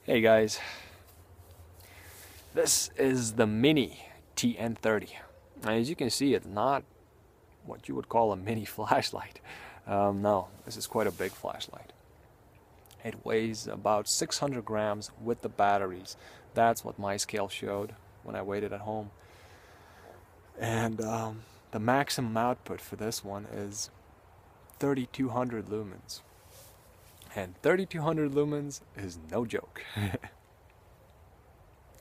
Hey guys, this is the mini TN30. As you can see, it's not what you would call a mini flashlight. No, this is quite a big flashlight. It weighs about 600 grams with the batteries. That's what my scale showed when I weighed it at home. And the maximum output for this one is 3200 lumens. And 3200 lumens is no joke.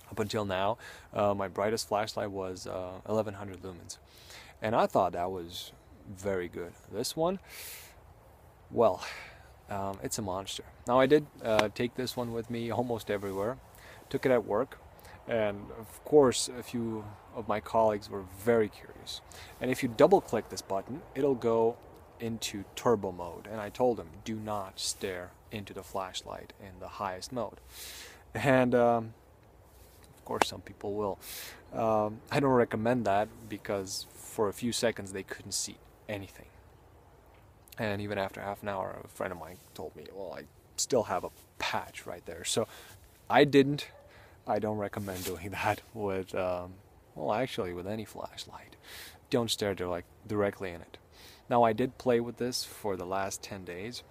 Up until now, my brightest flashlight was 1100 lumens. And I thought that was very good. This one, well, it's a monster. Now I did take this one with me almost everywhere. Took it at work. And of course, a few of my colleagues were very curious. And if you double click this button, it'll go into turbo mode. And I told them, do not stare into the flashlight in the highest mode. And of course some people will. I don't recommend that because for a few seconds they couldn't see anything. And even after half an hour, a friend of mine told me, well, I still have a patch right there. So I don't recommend doing that with, well, actually with any flashlight. Don't stare directly in it. Now I did play with this for the last 10 days.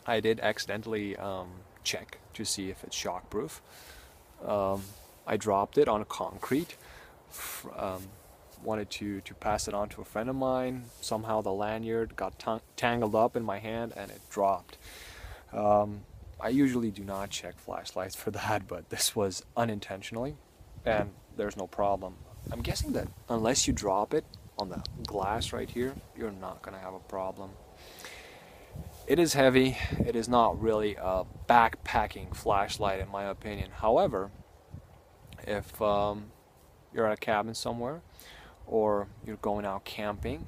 I did accidentally check to see if it's shockproof. I dropped it on concrete, wanted to pass it on to a friend of mine. Somehow the lanyard got tangled up in my hand and it dropped. I usually do not check flashlights for that, but this was unintentionally and there's no problem. I'm guessing that unless you drop it on the glass right here, you're not going to have a problem. It is heavy. It is not really a backpacking flashlight in my opinion. However, if you're at a cabin somewhere or you're going out camping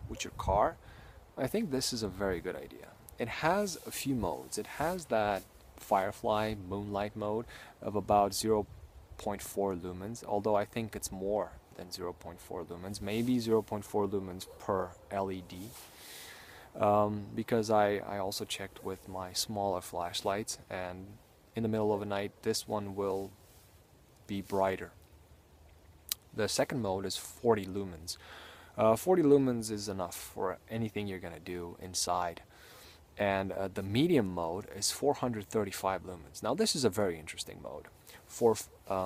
with your car, I think this is a very good idea. It has a few modes. It has that firefly moonlight mode of about 0.4 lumens, although I think it's more than 0.4 lumens, maybe 0.4 lumens per LED. Because I also checked with my smaller flashlights, and in the middle of the night this one will be brighter. The second mode is 40 lumens. 40 lumens is enough for anything you're gonna do inside. And the medium mode is 435 lumens. Now this is a very interesting mode. For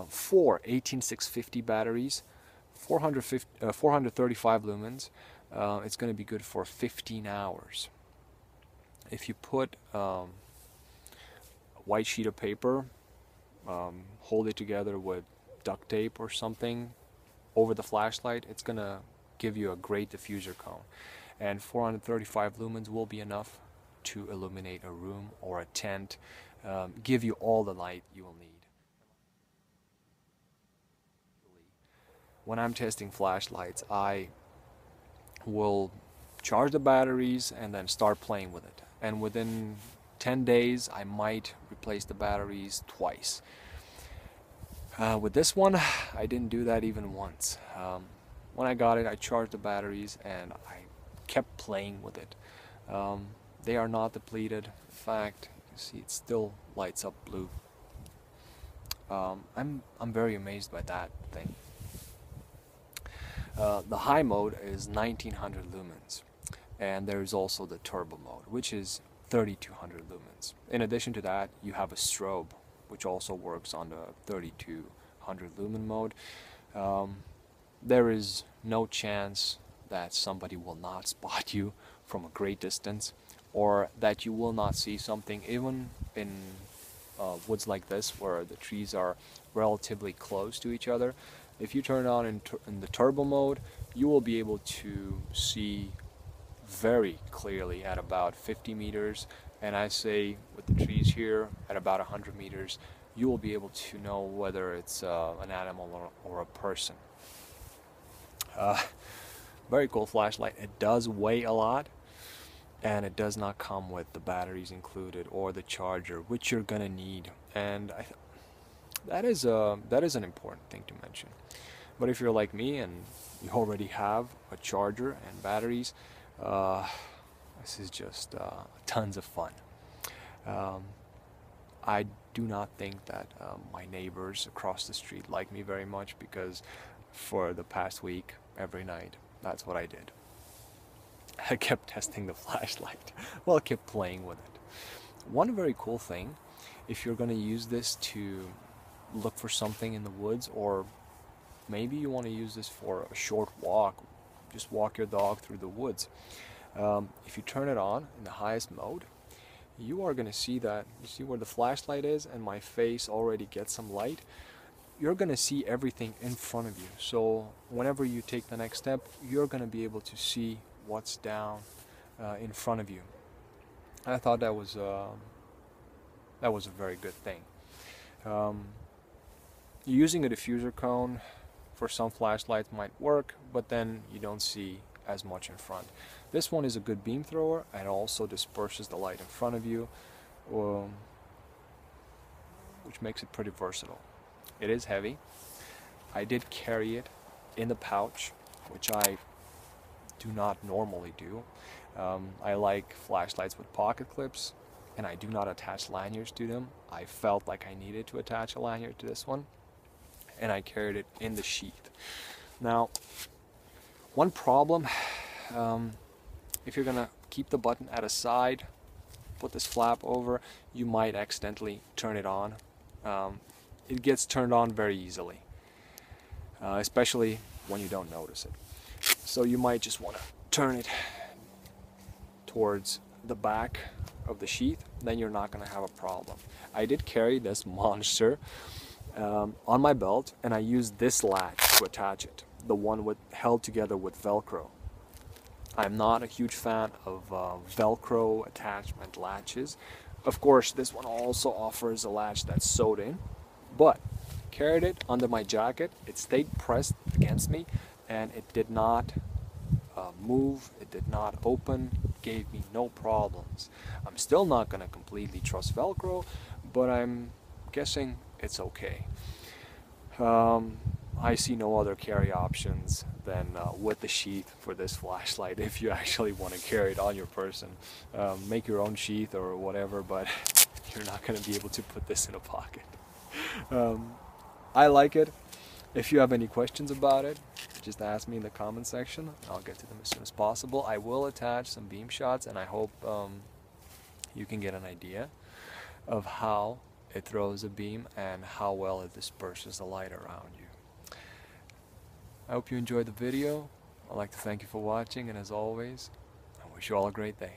four 18650 batteries, 435 lumens, it's going to be good for 15 hours. If you put a white sheet of paper, hold it together with duct tape or something over the flashlight, it's going to give you a great diffuser cone. And 435 lumens will be enough to illuminate a room or a tent, give you all the light you will need. When I'm testing flashlights, I will charge the batteries and then start playing with it. And within 10 days, I might replace the batteries twice. With this one, I didn't do that even once. When I got it, I charged the batteries and I kept playing with it. They are not depleted. In fact, you see it still lights up blue. I'm very amazed by that thing. The high mode is 1900 lumens, and there is also the turbo mode, which is 3200 lumens. In addition to that, you have a strobe, which also works on the 3200 lumen mode. There is no chance that somebody will not spot you from a great distance, or that you will not see something even in woods like this where the trees are relatively close to each other. If you turn on in the turbo mode, you will be able to see very clearly at about 50 meters, and I say with the trees here at about 100 meters, you will be able to know whether it's an animal or a person. Very cool flashlight. It does weigh a lot, and it does not come with the batteries included or the charger, which you're gonna need, and that is an important thing to mention. But if you're like me and you already have a charger and batteries, this is just tons of fun. I do not think that my neighbors across the street like me very much, because for the past week, every night, that's what I did. I kept testing the flashlight. Well, I kept playing with it. One very cool thing, if you're going to use this to look for something in the woods, or maybe you want to use this for a short walk, just walk your dog through the woods. If you turn it on in the highest mode, you are going to see that, you see where the flashlight is and my face already gets some light. You're going to see everything in front of you. So whenever you take the next step, you're going to be able to see what's down in front of you. I thought that was a very good thing. Using a diffuser cone for some flashlights might work, but then you don't see as much in front. This one is a good beam thrower and also disperses the light in front of you, which makes it pretty versatile. It is heavy. I did carry it in the pouch, which I do not normally do. I like flashlights with pocket clips, and I do not attach lanyards to them. I felt like I needed to attach a lanyard to this one, and I carried it in the sheath. Now, one problem, if you're gonna keep the button at a side, put this flap over, you might accidentally turn it on. It gets turned on very easily, especially when you don't notice it. So you might just want to turn it towards the back of the sheath, then you're not going to have a problem. I did carry this monster on my belt, and I used this latch to attach it, the one held together with Velcro. I'm not a huge fan of Velcro attachment latches. Of course, this one also offers a latch that's sewed in, but carried it under my jacket. It stayed pressed against me, and it did not move, it did not open, gave me no problems. I'm still not going to completely trust Velcro, but I'm guessing it's okay. I see no other carry options than with the sheath for this flashlight if you actually want to carry it on your person. Make your own sheath or whatever, but you're not going to be able to put this in a pocket. I like it. If you have any questions about it, just ask me in the comment section. I'll get to them as soon as possible. I will attach some beam shots, and I hope you can get an idea of how it throws a beam and how well it disperses the light around you. I hope you enjoyed the video. I'd like to thank you for watching, and as always, I wish you all a great day.